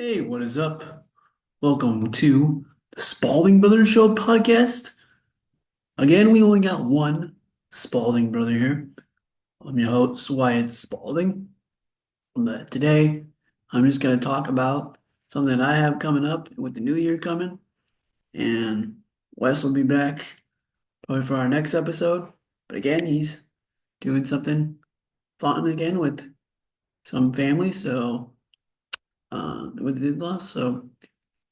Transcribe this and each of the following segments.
Hey, what is up? Welcome to the Spalding Brothers Show podcast. Again, we only got one Spalding brother here. I'm your host, Wyatt Spalding. But today, I'm just going to talk about something that I have coming up with the new year coming. And Wes will be back probably for our next episode. But again, he's doing something fun again with some family. With the in-laws. So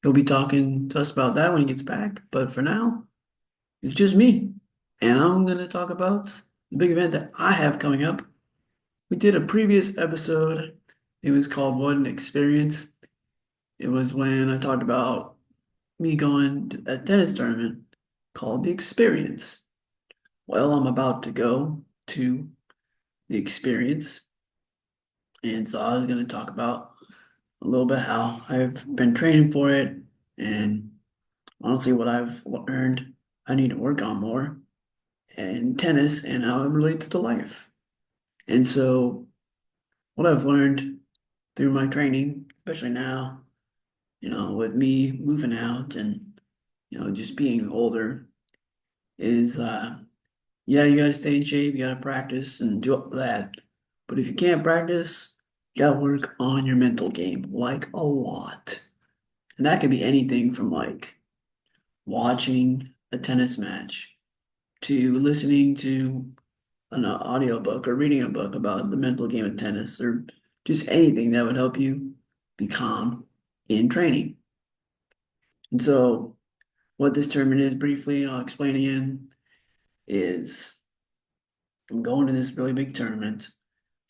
he'll be talking to us about that when he gets back. But for now, it's just me. And I'm going to talk about the big event that I have coming up. We did a previous episode. It was called What an Experience. It was when I talked about me going to a tennis tournament called the Xperience. Well, I'm about to go to the Xperience. And so I was going to talk about a little bit how I've been training for it and honestly what I've learned I need to work on more in tennis and how it relates to life. And so what I've learned through my training, especially now, with me moving out and, just being older, is yeah, you got to stay in shape, you got to practice and do all that. But if you can't practice, you got to work on your mental game, like a lot. And that could be anything from like watching a tennis match to listening to an audiobook or reading a book about the mental game of tennis or just anything that would help you be calm in training. And so what this tournament is briefly, I'll explain again, is I'm going to this really big tournament.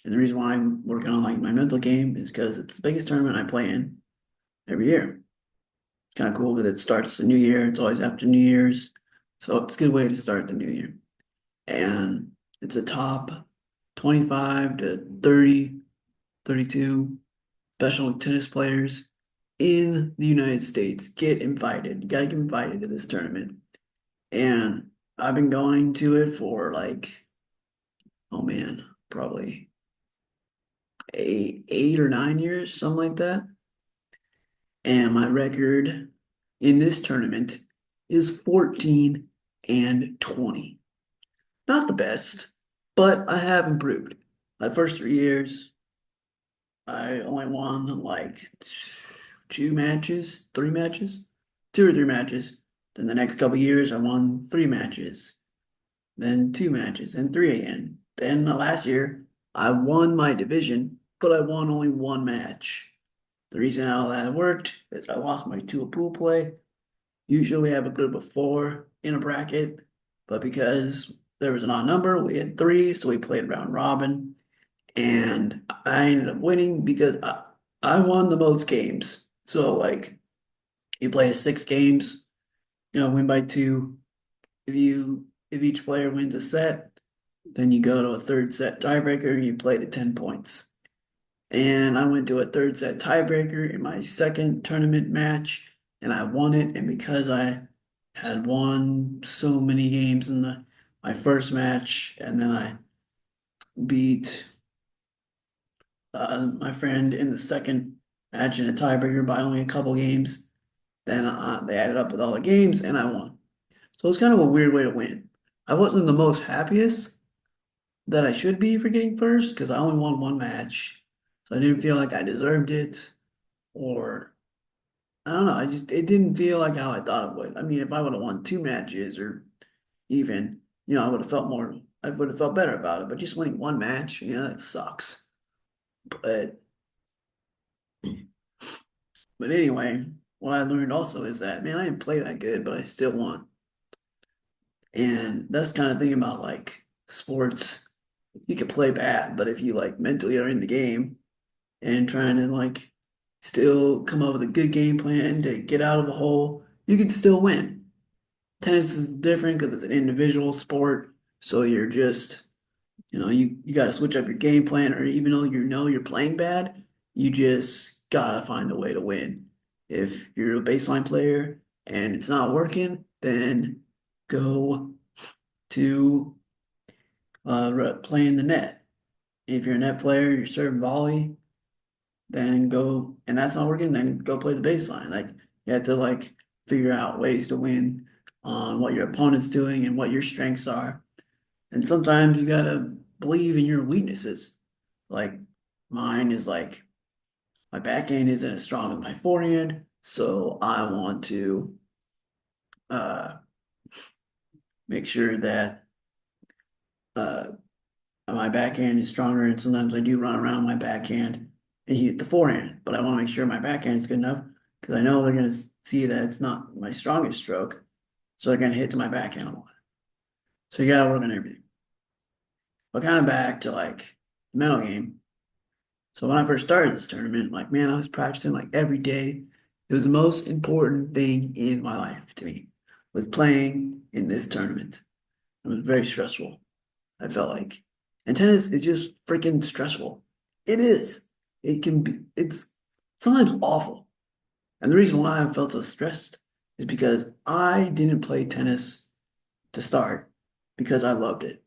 And the reason why I'm working on like my mental game is because it's the biggest tournament I play in every year. It's kind of cool because it starts the new year. It's always after New Year's. So it's a good way to start the new year. And it's a top 25 to 30, 32 professional tennis players in the United States get invited. You got to get invited to this tournament. And I've been going to it for like, oh man, probably 8 or 9 years, something like that. And my record in this tournament is 14 and 20. Not the best, but I have improved. My first 3 years, I only won like 2 matches, 3 matches, 2 or 3 matches. Then the next couple years, I won 3 matches, then 2 matches, and three again. Then the last year, I won my division, but I won only one match. The reason how that worked is I lost my two pool play. Usually we have a group of four in a bracket, but because there was an odd number, we had three, so we played round robin. And I ended up winning because I won the most games. So like you play 6 games, win by two. If each player wins a set, then you go to a third set tiebreaker and you play to 10 points. And I went to a third set tiebreaker in my second tournament match and I won it. And because I had won so many games in my first match, and then I beat my friend in the second match in a tiebreaker by only a couple games. Then they added up with all the games and I won. So it's kind of a weird way to win. I wasn't the most happiest that I should be for getting first because I only won one match. So I didn't feel like I deserved it, or I don't know. It didn't feel like how I thought it would. I mean, if I would have won 2 matches or even, I would have felt more, I would have felt better about it. But just winning one match, that sucks. But But anyway, what I learned also is that, man, I didn't play that good, but I still won. And that's kind of thing about like sports. You can play bad, but if you like mentally are in the game and trying to like still come up with a good game plan to get out of a hole, you can still win. Tennis is different because it's an individual sport. So you're just, you got to switch up your game plan, or even though you're playing bad, you just gotta find a way to win. If you're a baseline player and it's not working, then go to playing the net. If you're a net player, you're serving volley, then go, and that's not working, then go play the baseline. Like you have to like figure out ways to win on what your opponent's doing and what your strengths are. And sometimes you gotta believe in your weaknesses. Like mine is like my backhand isn't as strong as my forehand, so I want to uh, make sure that uh, my backhand is stronger. And sometimes I do run around my backhand and hit the forehand, but I want to make sure my backhand is good enough because I know they're going to see that it's not my strongest stroke, so they're going to hit to my backhand a lot. So you got to work on everything. But kind of back to like the mental game. So when I first started this tournament, like man, I was practicing like every day. It was the most important thing in my life to me was playing in this tournament. It was very stressful. I felt like, and tennis is just freaking stressful. It is. It can be. It's sometimes awful. And the reason why I felt so stressed is because I didn't play tennis to start because I loved it.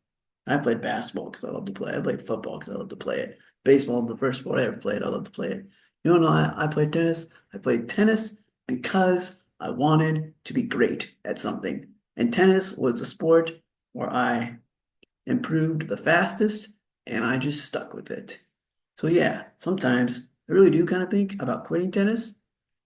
I played basketball because I love to play. I played football because I love to play it. Baseball, the first sport I ever played, I love to play it. You know, I played tennis. I played tennis because I wanted to be great at something. And tennis was a sport where I improved the fastest and I just stuck with it. So yeah, sometimes I really do kind of think about quitting tennis.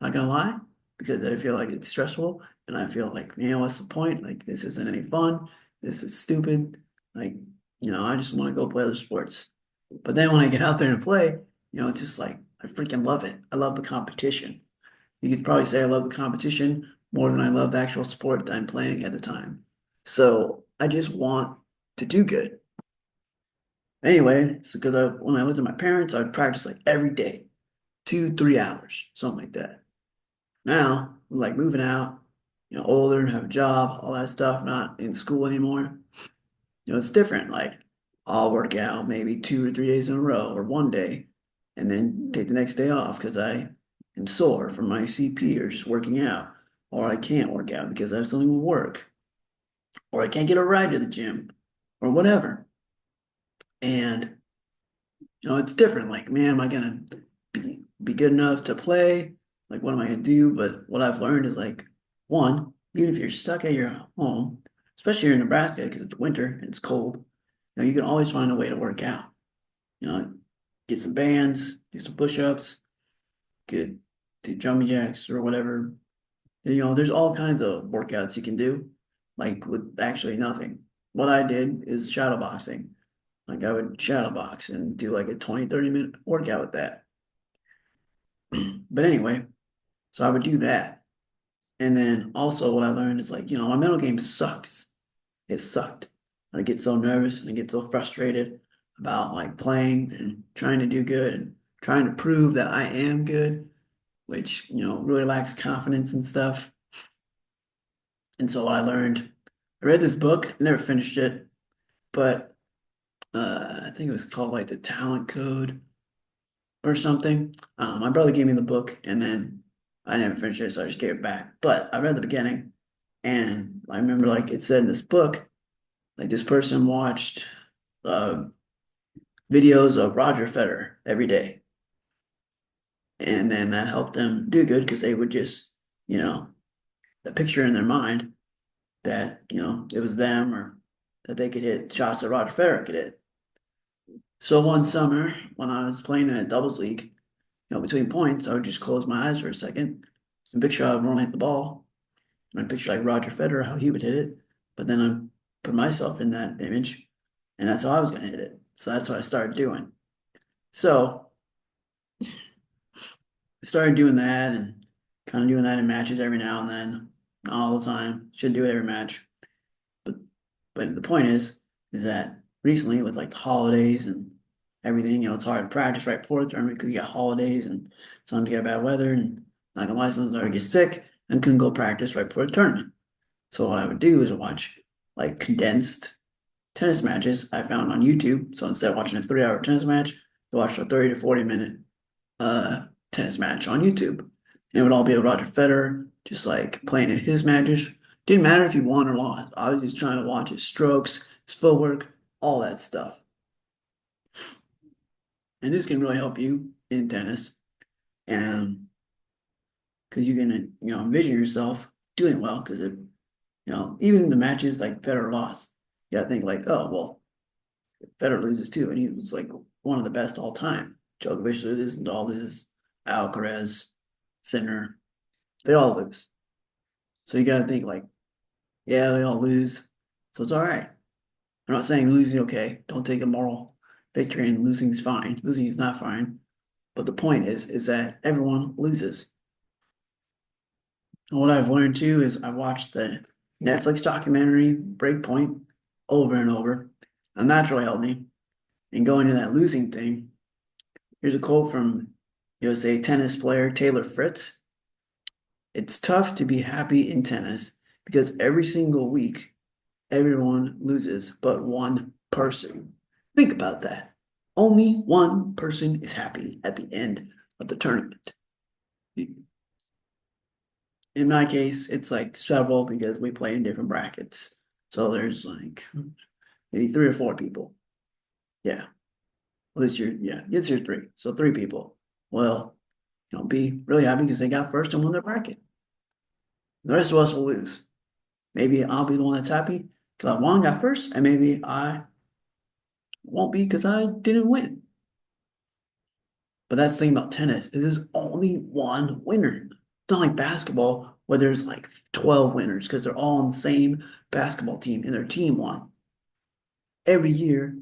Not gonna lie, because I feel like it's stressful and I feel like, man, what's the point? Like this isn't any fun. This is stupid. Like, I just want to go play other sports. But then when I get out there and play, it's just like I freaking love it. I love the competition. You could probably say I love the competition more than I love the actual sport that I'm playing at the time. So I just want to do good. Anyway, it's because when I lived with my parents, I would practice like every day, 2, 3 hours, something like that. Now, I'm like moving out, older, have a job, all that stuff, not in school anymore. It's different. Like I'll work out maybe 2 or 3 days in a row or one day and then take the next day off because I am sore from my CP or just working out. Or I can't work out because I have something with work. Or I can't get a ride to the gym or whatever. And it's different. Like, man, am I gonna be good enough to play? Like, what am I gonna do? But what I've learned is like, one, even if you're stuck at your home, especially here in Nebraska because it's winter and it's cold, you can always find a way to work out. You know, get some bands, do some push-ups, get do jumping jacks or whatever. There's all kinds of workouts you can do, like with actually nothing. What I did is shadow boxing. Like I would shadow box and do like a 20, 30 minute workout with that. But anyway, so I would do that. And then also what I learned is like, my mental game sucks. It sucked. I get so nervous and I get so frustrated about like playing and trying to do good and trying to prove that I am good, which, really lacks confidence and stuff. And so what I learned, I read this book, never finished it, but I think it was called like The Talent Code or something. My brother gave me the book and then I never finished it, so I just gave it back. But I read the beginning and I remember like it said in this book, like this person watched uh, videos of Roger Federer every day. And then that helped them do good because they would just, you know, a picture in their mind that, it was them or that they could hit shots that Roger Federer could hit. So one summer when I was playing in a doubles league, between points, I would just close my eyes for a second and picture how everyone hit the ball. And I picture like Roger Federer, how he would hit it. But then I put myself in that image and that's how I was going to hit it. So that's what I started doing. So I started doing that and kind of doing that in matches every now and then, not all the time. Shouldn't do it every match. But the point is that recently with like the holidays and everything, it's hard to practice right before the tournament because you got holidays and sometimes you get bad weather and not gonna lie, sometimes I get sick and couldn't go practice right before the tournament. So what I would do is watch like condensed tennis matches I found on YouTube. So instead of watching a 3 hour tennis match, I watched a 30 to 40 minute tennis match on YouTube. And it would all be Roger Federer, just like playing in his matches. Didn't matter if he won or lost. I was just trying to watch his strokes, his footwork, all that stuff. And this can really help you in tennis And because you can, envision yourself doing well because even the matches like Federer lost, you gotta think like, oh, well, Federer loses too. And he was like one of the best all time. Djokovic loses, Nadal loses, Alcaraz, Sinner, they all lose. So you gotta think like, yeah, they all lose. So it's all right. I'm not saying losing okay. Don't take a moral victory and losing is fine. Losing is not fine. But the point is that everyone loses. And what I've learned too is I watched the Netflix documentary Breakpoint over and over, and that's really helped me. And going to that losing thing, here's a quote from USA tennis player Taylor Fritz. It's tough to be happy in tennis because every single week everyone loses but one person. Think about that. Only one person is happy at the end of the tournament. In my case, it's like several because we play in different brackets. So there's like maybe three or four people. Yeah. Well, this year, yeah, it's your three. So three people. Well, be really happy because they got first and won their bracket. The rest of us will lose. Maybe I'll be the one that's happy because I won, got first, and maybe I won't be because I didn't win. But that's the thing about tennis is there's only one winner. It's not like basketball where there's like 12 winners because they're all on the same basketball team and their team won. Every year,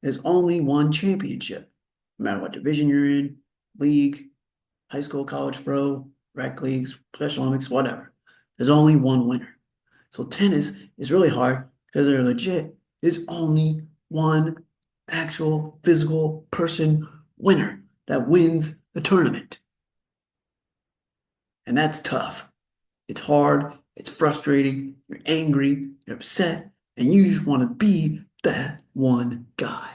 there's only one championship, no matter what division you're in, league, high school, college, pro, rec leagues, Special Olympics, whatever. There's only one winner. So tennis is really hard because they're legit. There's only one actual physical person winner that wins the tournament. And that's tough. It's hard, it's frustrating, you're angry, you're upset, and you just want to be that one guy.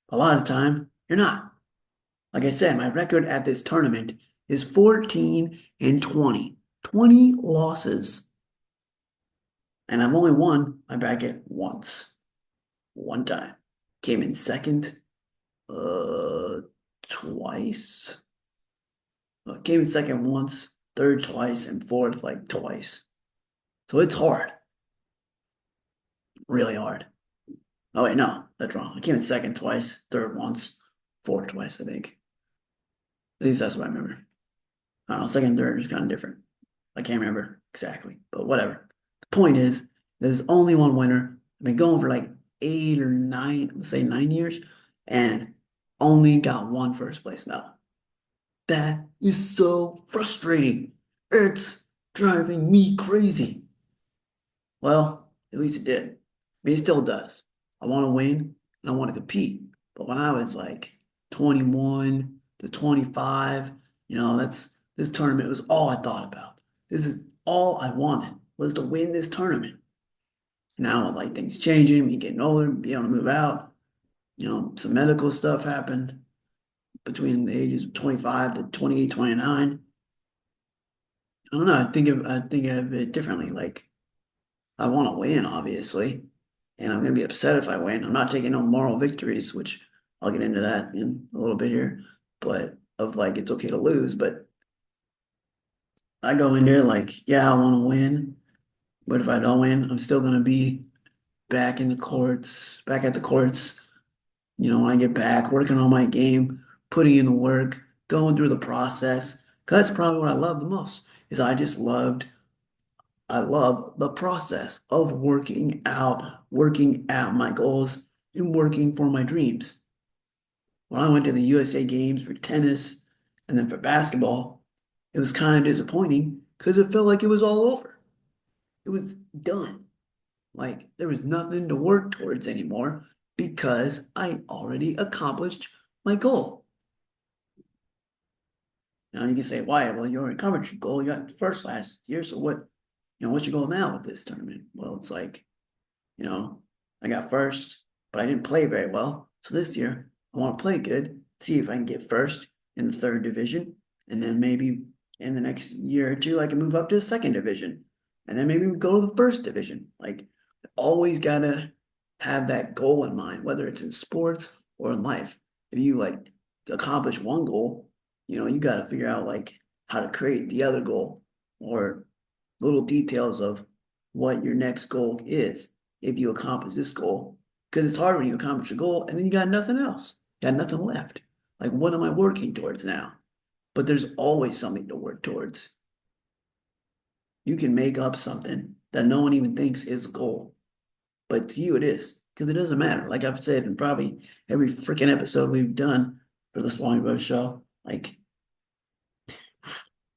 A lot of the time, you're not. Like I said, my record at this tournament is 14 and 20. 20 losses. And I've only won my bracket once. One time. Came in second twice. Came in second once, third twice, and fourth like twice. So it's hard. Really hard. Oh wait, no, that's wrong. I came in second twice, third once, fourth twice, I think. At least that's what I remember. I don't know, second and third is kind of different. I can't remember exactly, but whatever. The point is, there's only one winner. I've been going for like 8 or 9, let's say 9 years, and only got one first place medal. That is so frustrating. It's driving me crazy. Well, at least it did. I mean, it still does. I want to win and I want to compete. But when I was like 21 to 25, that's this tournament was all I thought about. This is all I wanted was to win this tournament. Now, like things changing, me getting older, being able to move out, some medical stuff happened between the ages of 25 to 28, 29. I don't know. I think of it differently. Like I want to win, obviously, and I'm gonna be upset if I win. I'm not taking no moral victories, which I'll get into that in a little bit here, but of like it's okay to lose, but I go in there like, yeah, I want to win, but if I don't win, I'm still gonna be back in the courts, back at the courts, when I get back, working on my game, putting in the work, going through the process. 'Cause that's probably what I love the most, is I love the process of working out my goals and working for my dreams. When I went to the USA Games for tennis and then for basketball, it was kind of disappointing because it felt like it was all over. It was done. Like there was nothing to work towards anymore because I already accomplished my goal. Now you can say, why? Well, you already accomplished your goal. You got first last year. So what's your goal now with this tournament? Well, it's like, I got first, but I didn't play very well. So this year, I want to play good, see if I can get first in the third division, and then maybe in the next year or two, I can move up to the second division, and then maybe go to the first division. Like, always gotta have that goal in mind, whether it's in sports or in life. If you like accomplish one goal, you got to figure out like how to create the other goal or little details of what your next goal is if you accomplish this goal. Because it's hard when you accomplish a goal and then you got nothing else. You got nothing left. Like, what am I working towards now? But there's always something to work towards. You can make up something that no one even thinks is a goal, but to you it is, because it doesn't matter. Like I've said in probably every freaking episode we've done for the Swami Bros show, like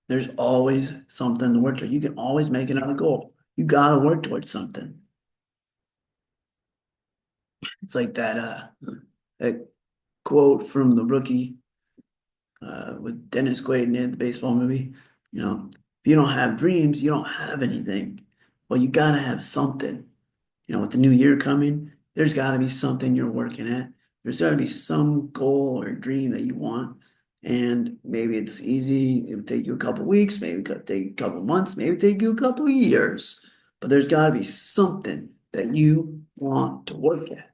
there's always something to work towards. You can always make another goal. You gotta work towards something. It's like that quote from The Rookie with Dennis Quaid in the baseball movie. If you don't have dreams, you don't have anything. Well, you gotta have something. With the new year coming, there's got to be something you're working at. There's got to be some goal or dream that you want. And maybe it's easy. It would take you a couple weeks, maybe it could take a couple months, maybe take you a couple of years. But there's got to be something that you want to work at.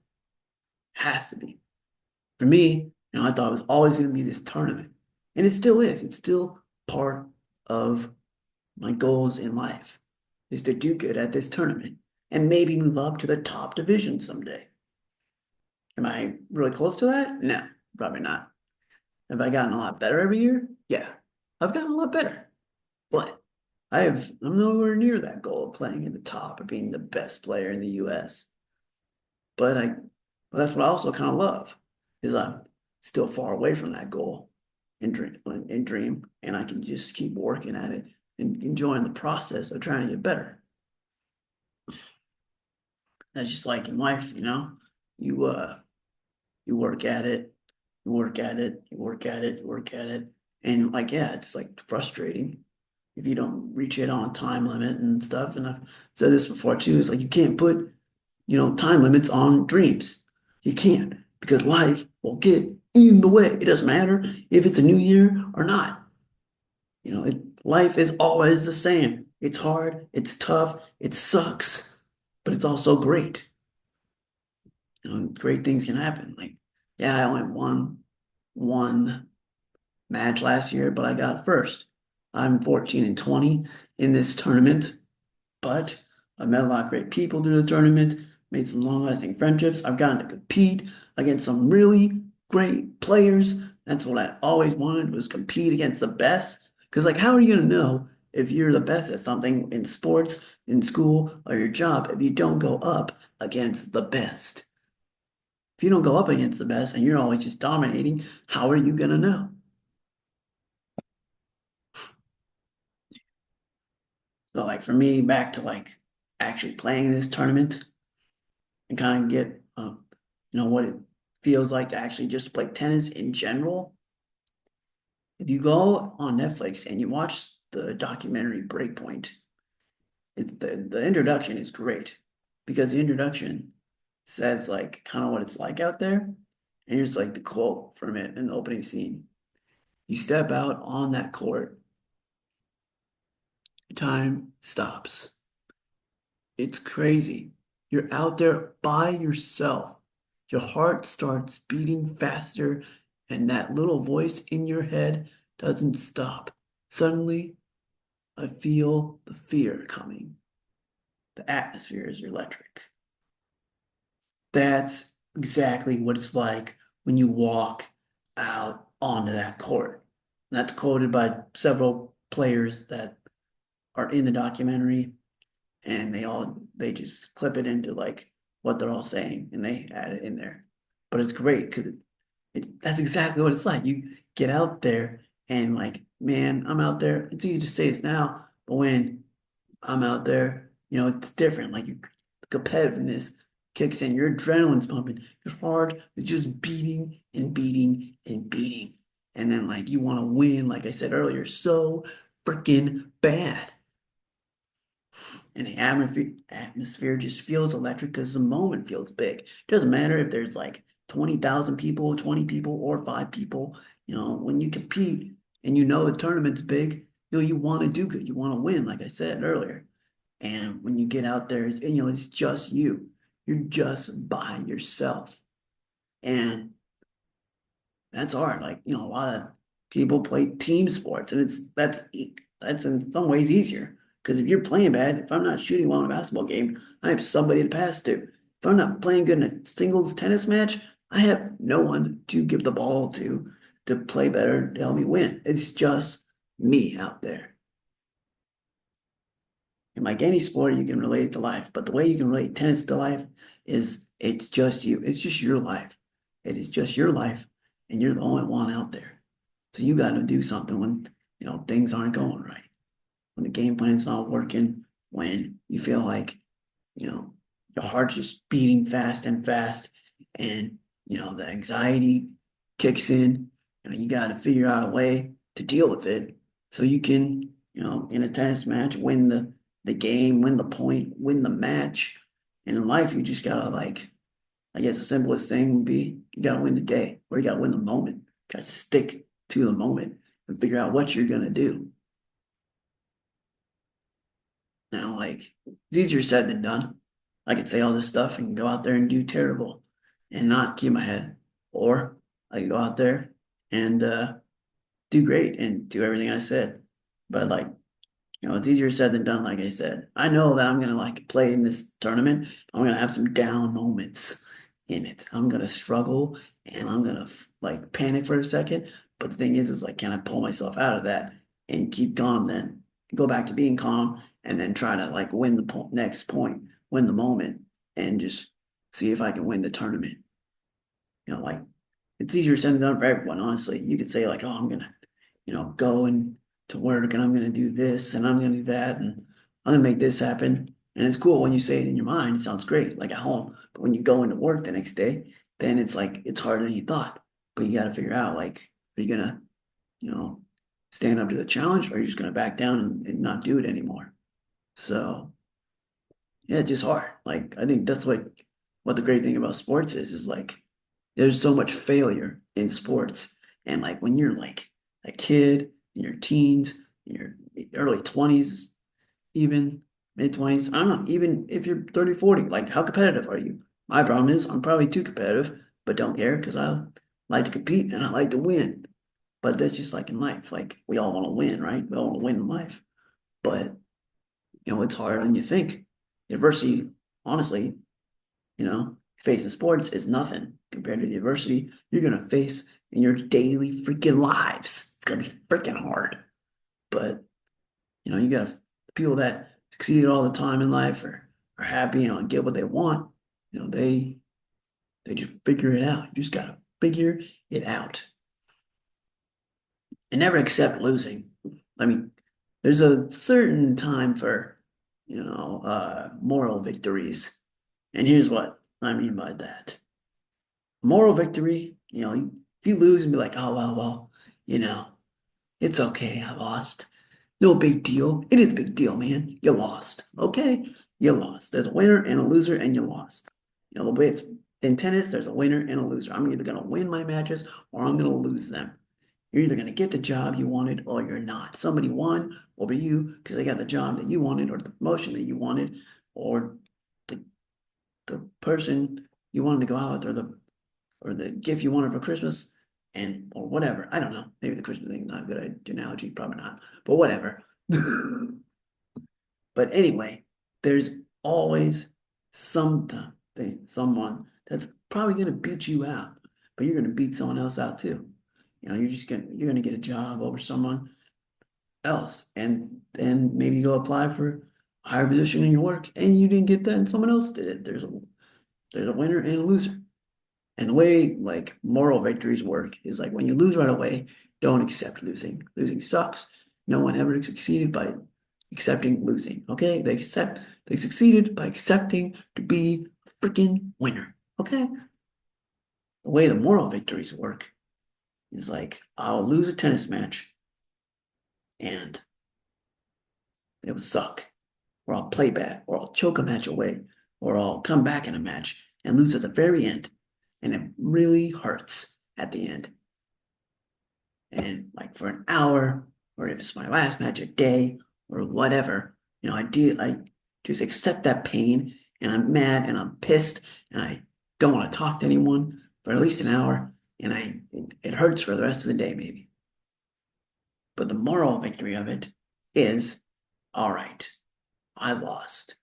Has to be. For me, I thought it was always going to be this tournament. And it still is. It's still part of my goals in life is to do good at this tournament and maybe move up to the top division someday. Am I really close to that? No, probably not. Have I gotten a lot better every year? Yeah, I've gotten a lot better. But I'm nowhere near that goal of playing at the top or being the best player in the US. But that's what I also kind of love, is I'm still far away from that goal and dream, and I can just keep working at it and enjoying the process of trying to get better. That's just like in life, you you work at it, you work at it, you work at it, you work at it. And like, yeah, it's like frustrating if you don't reach it on a time limit and stuff. And I've said this before too, it's like you can't put, time limits on dreams. You can't because life will get in the way. It doesn't matter if it's a new year or not. Life is always the same. It's hard, it's tough, it sucks, but it's also great. Great things can happen. Like, yeah, I only won one match last year, but I got first. I'm 14 and 20 in this tournament, but I've met a lot of great people through the tournament, made some long-lasting friendships. I've gotten to compete against some really great players. That's what I always wanted was compete against the best. Because like, how are you gonna know if you're the best at something in sports, in school, or your job if you don't go up against the best? If you don't go up against the best and you're always just dominating, how are you gonna know? So like for me, back to like actually playing this tournament and kind of get what it feels like to actually just play tennis in general. If you go on Netflix and you watch the documentary Breakpoint, the introduction is great because the introduction says like kind of what it's like out there. And here's like the quote from it in the opening scene. You step out on that court, time stops. It's crazy. You're out there by yourself. Your heart starts beating faster, and that little voice in your head doesn't stop. Suddenly, I feel the fear coming. The atmosphere is electric. That's exactly what it's like when you walk out onto that court. And that's quoted by several players that are in the documentary, and they just clip it into like what they're all saying and they add it in there. But it's great because that's exactly what it's like. You get out there and like, man, I'm out there. It's easy to say this now, but when I'm out there, it's different. Like the competitiveness kicks in, your adrenaline's pumping, your heart is just beating and beating and beating. And then like you want to win, like I said earlier, so freaking bad. And the atmosphere just feels electric because the moment feels big. It doesn't matter if there's like 20,000 people, 20 people, or 5 people. When you compete and the tournament's big, you want to do good. You want to win, like I said earlier. And when you get out there, it's just you. You're just by yourself. And That's hard. Like, a lot of people play team sports, and that's in some ways easier. Because if you're playing bad, if I'm not shooting well in a basketball game, I have somebody to pass to. If I'm not playing good in a singles tennis match, I have no one to give the ball to play better to help me win. It's just me out there. And like any sport, you can relate it to life, but the way you can relate tennis to life is it's just you. It's just your life. It is just your life, and you're the only one out there. So you got to do something when things aren't going right, when the game plan's not working, when you feel like you know your heart's just beating fast and fast, and the anxiety kicks in. You got to figure out a way to deal with it so you can in a tennis match win the game, win the point, win the match. And in life, you just gotta like, I guess the simplest thing would be you gotta win the day or you gotta win the moment. You gotta stick to the moment and figure out what you're gonna do. Now, like, it's easier said than done. I could say all this stuff and go out there and do terrible and not keep my head. Or I could go out there and do great and do everything I said. But like, it's easier said than done, like I said. I know that I'm gonna like play in this tournament. I'm gonna have some down moments in it. I'm gonna struggle and I'm gonna like panic for a second. But the thing is like, can I pull myself out of that and keep calm then? Go back to being calm and then try to like win the next point, win the moment, and just see if I can win the tournament. Like it's easier said than done for everyone, honestly. You could say like, oh, I'm gonna go and to work and I'm going to do this and I'm going to do that and I'm going to make this happen. And it's cool when you say it in your mind, it sounds great, like at home. But when you go into work the next day, then it's like it's harder than you thought. But you got to figure out like, are you going to, you know, stand up to the challenge or are you just going to back down and not do it anymore? So yeah, it's just hard. Like I think that's what the great thing about sports is like there's so much failure in sports. And like when you're like a kid in your teens, in your early 20s, even mid 20s, I don't know, even if you're 30, 40, like how competitive are you? My problem is I'm probably too competitive, but don't care because I like to compete and I like to win. But that's just like in life. Like we all want to win, right? We all want to win in life. But it's harder than you think. Adversity, honestly, facing sports is nothing compared to the adversity you're gonna face in your daily freaking lives. It's gonna be freaking hard. But you got people that succeed all the time in life are happy, and get what they want. They just figure it out. You just gotta figure it out. And never accept losing. I mean, there's a certain time for, moral victories. And here's what I mean by that. Moral victory, if you lose and be like, oh, well, you know, it's okay, I lost. No big deal. It is a big deal, man. You lost. Okay? You lost. There's a winner and a loser, and you lost. The way it's in tennis, there's a winner and a loser. I'm either going to win my matches or I'm going to lose them. You're either going to get the job you wanted or you're not. Somebody won over you because they got the job that you wanted or the promotion that you wanted or the, the person you wanted to go out with or the gift you wanted for Christmas and or whatever. I don't know. Maybe the Christmas thing is not a good analogy, probably not. But whatever. But anyway, there's always someone that's probably gonna beat you out, but you're gonna beat someone else out too. You're gonna get a job over someone else, and then maybe you go apply for a higher position in your work, and you didn't get that, and someone else did it. There's a winner and a loser. And the way like moral victories work is like when you lose right away, don't accept losing. Losing sucks. No one ever succeeded by accepting losing. Okay? They succeeded by accepting to be a freaking winner. Okay? The way the moral victories work is like I'll lose a tennis match and it would suck. Or I'll play bad, or I'll choke a match away, or I'll come back in a match and lose at the very end. And it really hurts at the end. And like for an hour, or if it's my last match a day, or whatever, I just accept that pain and I'm mad and I'm pissed and I don't want to talk to anyone for at least an hour. and it hurts for the rest of the day, maybe. But the moral victory of it is, all right, I lost.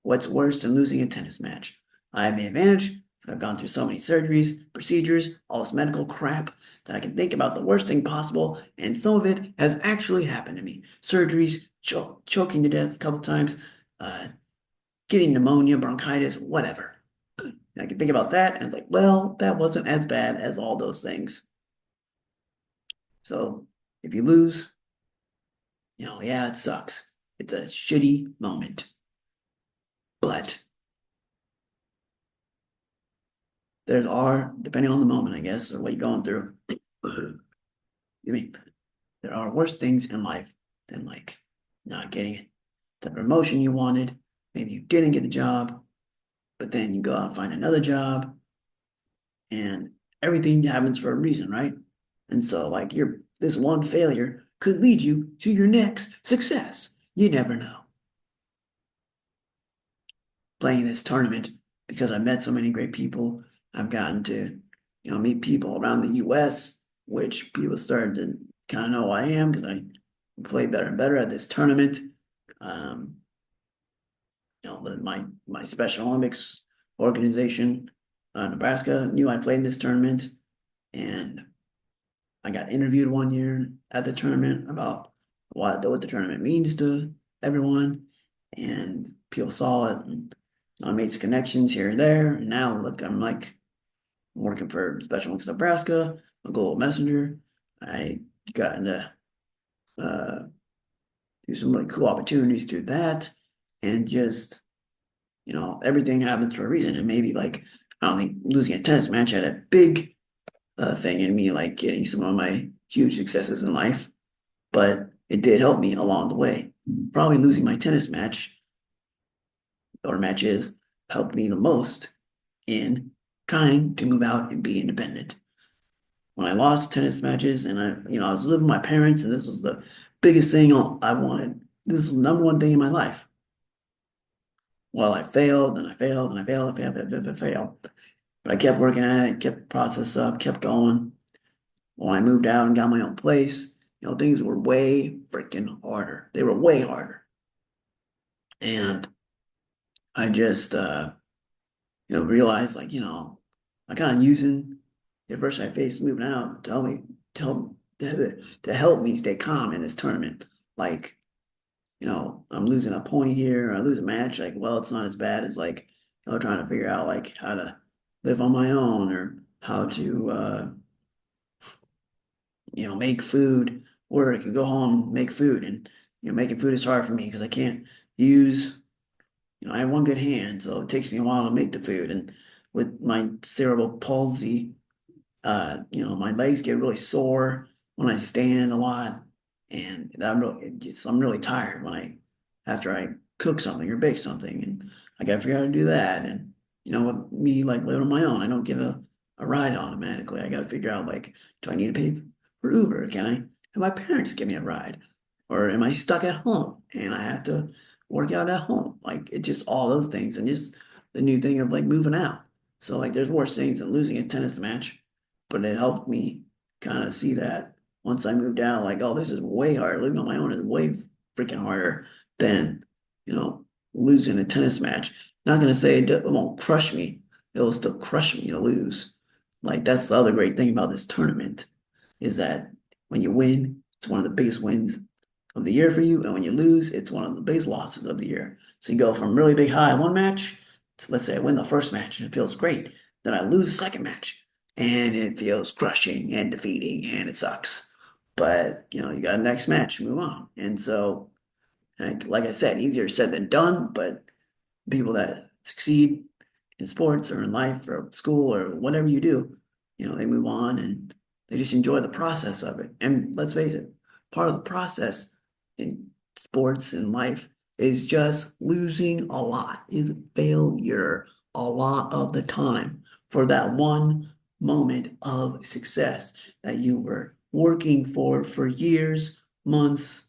What's worse than losing a tennis match? I have the advantage. I've gone through so many surgeries, procedures, all this medical crap that I can think about the worst thing possible, and some of it has actually happened to me. Surgeries, choking to death a couple times, uh, getting pneumonia, bronchitis, whatever. And I can think about that and it's like, well, that wasn't as bad as all those things. So if you lose, yeah, it sucks. It's a shitty moment. But there are, depending on the moment, I guess, or what you're going through, I mean, there are worse things in life than like not getting it. The promotion you wanted, maybe you didn't get the job, but then you go out and find another job, and everything happens for a reason, right? And so, like, this one failure could lead you to your next success. You never know. Playing this tournament, because I met so many great people, I've gotten to, meet people around the US, which people started to kind of know who I am because I play better and better at this tournament. Um, my Special Olympics organization, Nebraska, knew I played in this tournament, and I got interviewed one year at the tournament about what the tournament means to everyone, and people saw it, and I made some connections here and there. And now look, I'm like working for Special Olympics Nebraska, a global messenger. I got into uh, do some really cool opportunities through that, and just everything happens for a reason. And maybe like I don't think losing a tennis match had a big thing in me, like getting some of my huge successes in life, but it did help me along the way. Probably losing my tennis match or matches helped me the most in trying to move out and be independent. When I lost tennis matches and I was living with my parents, and this was the biggest thing I wanted. This was the number one thing in my life. Well, I failed and I failed and I failed, I failed. But I kept working at it, kept the process up, kept going. When I moved out and got my own place, things were way freaking harder. They were way harder. And I just realized like, I kind of using the adversity I faced moving out to to help me stay calm in this tournament. Like, I'm losing a point here, I lose a match, like, well, it's not as bad as like, trying to figure out like how to live on my own or how to make food, or I could go home, make food, and making food is hard for me because I can't use, I have one good hand, so it takes me a while to make the food. And with my cerebral palsy, my legs get really sore when I stand a lot, and I'm really tired after I cook something or bake something, and I gotta figure out how to do that. And with me like living on my own, I don't get a ride automatically. I gotta figure out like, do I need to pay for Uber? Can I have my parents give me a ride? Or am I stuck at home and I have to work out at home? Like it's just all those things, and just the new thing of like moving out. So like there's worse things than losing a tennis match, but it helped me kind of see that once I moved out, like, oh, this is way harder. Living on my own is way freaking harder than, you know, losing a tennis match. Not gonna say it won't crush me. It will still crush me to lose. Like that's the other great thing about this tournament is that when you win, it's one of the biggest wins of the year for you, and when you lose, it's one of the biggest losses of the year. So you go from really big high one match to, let's say I win the first match and it feels great. Then I lose the second match and it feels crushing and defeating and it sucks. But you got a next match, move on. And so, like I said, easier said than done, but people that succeed in sports or in life or school or whatever you do, they move on and they just enjoy the process of it. And let's face it, part of the process in sports and life is just losing a lot, is failure a lot of the time for that one moment of success that you were working for years, months,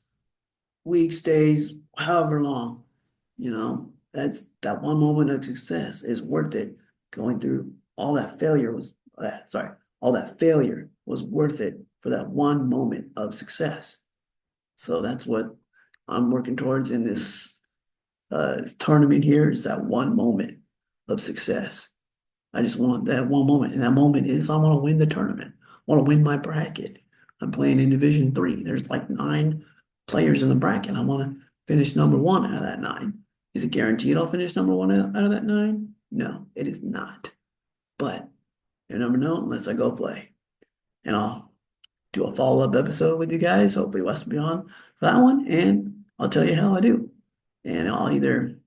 weeks, days, however long. That's that one moment of success is worth it. Going through all that failure was sorry, all that failure was worth it for that one moment of success. So that's what I'm working towards in this tournament here, is that one moment of success. I just want that one moment, and that moment is I want to win the tournament. I want to win my bracket. I'm playing in Division 3. There's like 9 players in the bracket. I want to finish number one out of that 9. Is it guaranteed I'll finish number one out of that 9? No, it is not. But you never know unless I go play. And I'll do a follow-up episode with you guys. Hopefully Wes will be on for that one, and I'll tell you how I do. And I'll either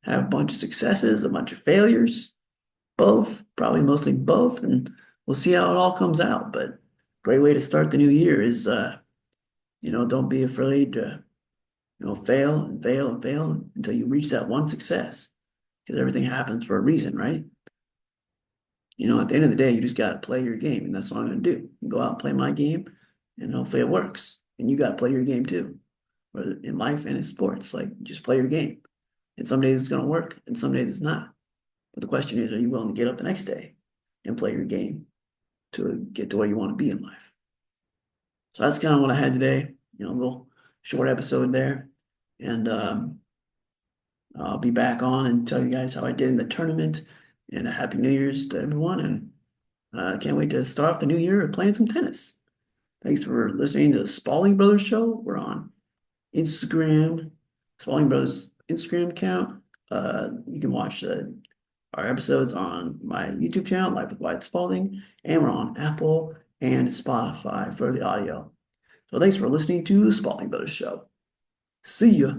have a bunch of successes, a bunch of failures, both, probably mostly both, and we'll see how it all comes out. But great way to start the new year is don't be afraid to fail and fail and fail until you reach that one success, because everything happens for a reason, right? At the end of the day, you just got to play your game, and that's what I'm going to do. Go out and play my game, and hopefully it works. And you got to play your game too, whether in life and in sports. Like, just play your game. And some days it's going to work, and some days it's not. But the question is, are you willing to get up the next day and play your game to get to where you want to be in life? So that's kind of what I had today. A little short episode there. And I'll be back on and tell you guys how I did in the tournament. And a happy New Year's to everyone. And I can't wait to start off the new year playing some tennis. Thanks for listening to the Spalding Brothers Show. We're on Instagram, Spalding Brothers Instagram account. You can watch our episodes on my YouTube channel, Life with Wyatt Spalding, and we're on Apple and Spotify for the audio. So thanks for listening to the Spalding Brothers Show. See ya.